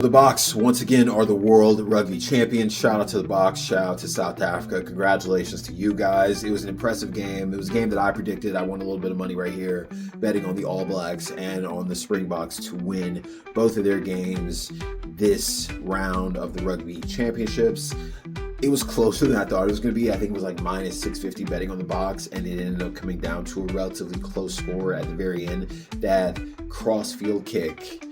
The Boks, once again, are the World Rugby Champions. Shout out to the Boks. Shout out to South Africa. Congratulations to you guys. It was an impressive game. It was a game that I predicted. I won a little bit of money right here, betting on the All Blacks and on the Springboks to win both of their games this round of the Rugby Championships. It was closer than I thought it was going to be. I think it was like minus 650 betting on the Boks, and it ended up coming down to a relatively close score at the very end. That cross-field kick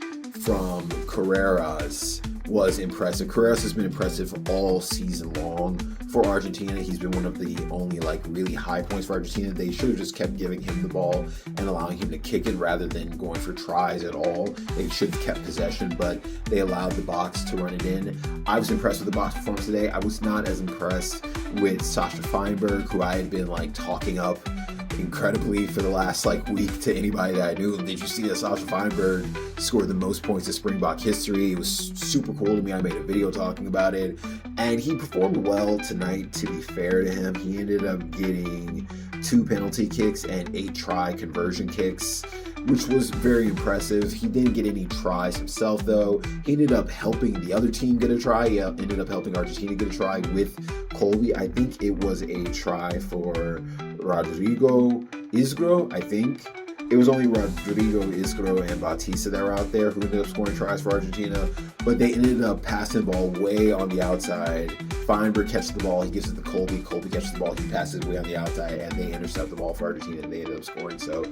from Carreras was impressive. Carreras has been impressive all season long for Argentina. He's been one of the only really high points for Argentina. They should have just kept giving him the ball and allowing him to kick it rather than going for tries at all. They should have kept possession, but they allowed the Boks to run it in. I was impressed with the Boks performance today. I was not as impressed with Sasha Feinberg, who I had been talking up incredibly for the last week to anybody that I knew. Did you see that Sasha Feinberg scored the most points in Springbok history? It was super cool to me. I made a video talking about it, and he performed well tonight, to be fair to him. He ended up getting 2 penalty kicks and 8 try conversion kicks, which was very impressive. He didn't get any tries himself, though. He ended up helping the other team get a try. He ended up helping Argentina get a try with Colby. I think it was a try for Rodrigo Isgro, I think. It was only Rodrigo Isgro and Batista that were out there who ended up scoring tries for Argentina, but they ended up passing the ball way on the outside. Feinberg catches the ball, he gives it to Colby. Colby catches the ball, he passes it way on the outside, and they intercept the ball for Argentina, and they ended up scoring. So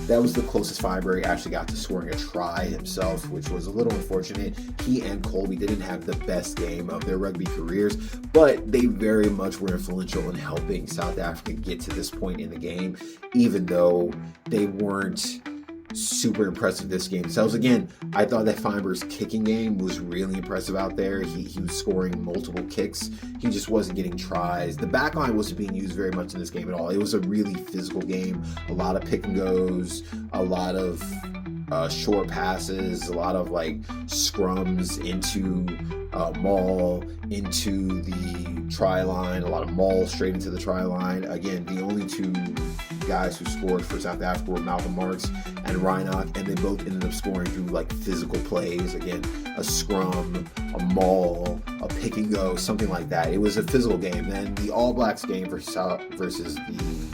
that was the closest Feinberg actually got to scoring a try himself, which was a little unfortunate. He and Colby didn't have the best game of their rugby careers, but they very much were influential in helping South Africa get to this point in the game, even though they weren't super impressive this game. So again, I thought that Feinberg's kicking game was really impressive out there. He was scoring multiple kicks. He just wasn't getting tries. The back line wasn't being used very much in this game at all. It was a really physical game. A lot of pick and goes, a lot of short passes, a lot of scrums into maul, into the try line, a lot of maul straight into the try line. Again, the only 2 guys who scored for South Africa were Malcolm Marx and Reinach, and they both ended up scoring through physical plays. Again, a scrum, a maul, a pick and go, something like that. It was a physical game. Then the All Blacks game versus the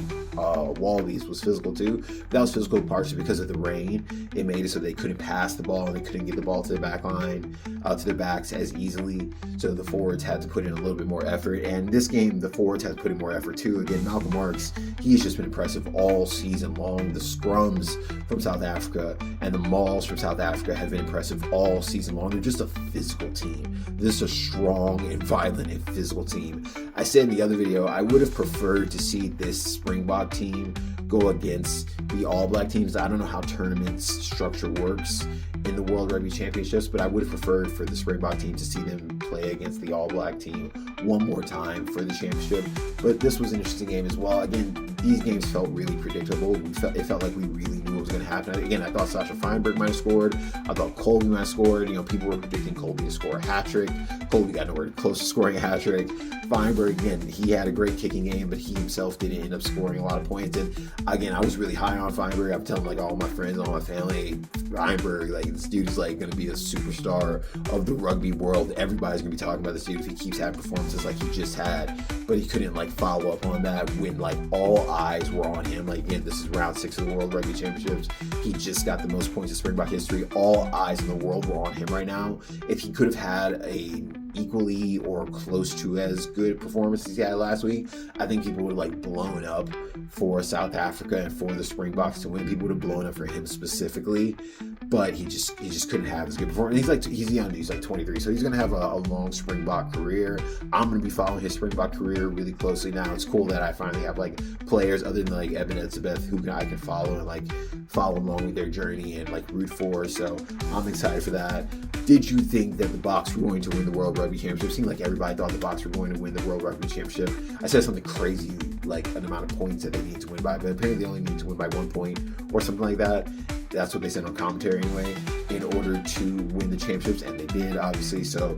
Wallabies was physical too. That was physical partially because of the rain. It made it so they couldn't pass the ball and they couldn't get the ball to the back line, to their backs as easily. So the forwards had to put in a little bit more effort. And this game, the forwards had to put in more effort too. Again, Malcolm Marx, he's just been impressive all season long. The scrums from South Africa and the mauls from South Africa have been impressive all season long. They're just a physical team. This is a strong and violent and physical team. I said in the other video, I would have preferred to see this Springbok team go against the All Black teams. I don't know how tournaments structure works in the World Rugby Championships, but I would have preferred for the Springbok team to see them play against the All Black team one more time for the championship. But this was an interesting game as well. Again, these games felt really predictable. It felt like we really knew what was going to happen. Again, I thought Sasha Feinberg might have scored. I thought Colby might have scored. People were predicting Colby to score a hat trick. Colby got nowhere close to scoring a hat trick. Feinberg, again, he had a great kicking game, but he himself didn't end up scoring a lot of points. And again, I was really high on Feinberg. I'm telling all my friends, all my family, Feinberg, this dude is going to be a superstar of the rugby world. Everybody's going to be talking about this dude if he keeps having performances like he just had. But he couldn't follow up on that when all eyes were on him. Again, this is round 6 of the World Rugby Championships. He just got the most points in Springbok history. All eyes in the world were on him right now. If he could have had a equally or close to as good performance as he had last week, I think people would have blown up for South Africa and for the Springboks to win. People would have blown up for him specifically, but he just couldn't have as good performance. He's young, he's 23, so he's gonna have a long Springbok career. I'm gonna be following his Springbok career really closely now. It's cool that I finally have players other than Eben Etzebeth who I can follow and follow along with their journey and root for. So I'm excited for that. Did you think that the Boks were going to win the World Rugby Championship? It seemed like everybody thought the Boks were going to win the World Rugby Championship. I said something crazy, an amount of points that they need to win by, but apparently they only need to win by 1 point or something like that. That's what they said on commentary anyway, in order to win the championships, and they did, obviously. So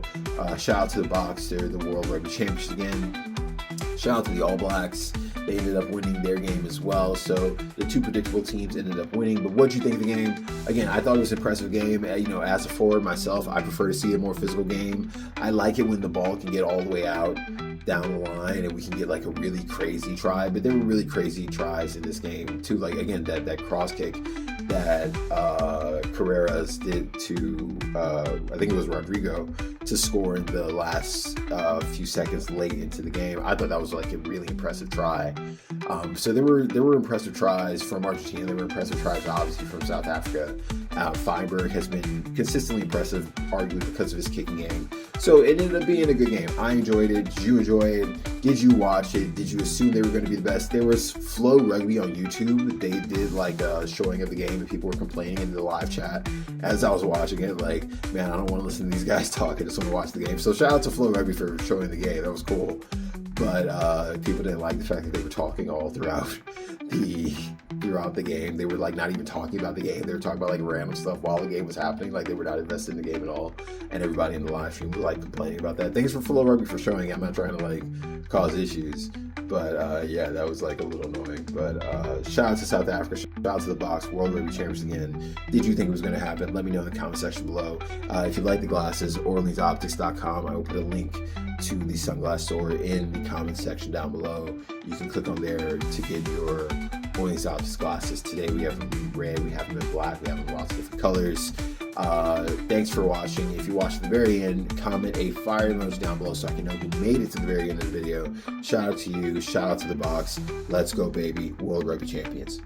shout out to the Boks. They're the World Rugby Champions again. Shout out to the All Blacks. They ended up winning their game as well. So the two predictable teams ended up winning. But what'd you think of the game? Again, I thought it was an impressive game. As a forward myself, I prefer to see a more physical game. I like it when the ball can get all the way out down the line and we can get like a really crazy try. But there were really crazy tries in this game too. Like again, that cross kick that Carreras did to I think it was Rodrigo to score in the last few seconds late into the game. I thought that was like a really impressive try. So there were impressive tries from Argentina. There were impressive tries obviously from South Africa. Feinberg has been consistently impressive, arguably because of his kicking game. So it ended up being a good game. I enjoyed it. Did you enjoy it? Did you watch it? Did you assume they were going to be the best? There was Flow Rugby on YouTube. They did like a showing of the game and people were complaining in the live chat as I was watching it. Like, man, I don't want to listen to these guys talk. I just want to watch the game. So shout out to Flow Rugby for showing the game. That was cool. But people didn't like the fact that they were talking all throughout the game. They were like not even talking about the game. They were talking about like random stuff while the game was happening. Like they were not invested in the game at all. And everybody in the live stream was like complaining about that. Thanks for Flow Rugby for showing it. I'm not trying to like cause issues. But yeah, that was like a little annoying. But shout out to South Africa. Shout out to the Box World Rugby Champions again. Did you think it was going to happen? Let me know in the comment section below. If you like the glasses, OrleansOptics.com. I will put a link to the sunglass store in the comment section down below. You can click on there to get your Orleans Optics glasses. Today we have them in red, we have them in black, we have them in lots of different colors. Thanks for watching. If you watched to the very end, comment a fire emoji down below so I can know you made it to the very end of the video. Shout out to you, shout out to the Box. Let's go, baby. World Rugby Champions.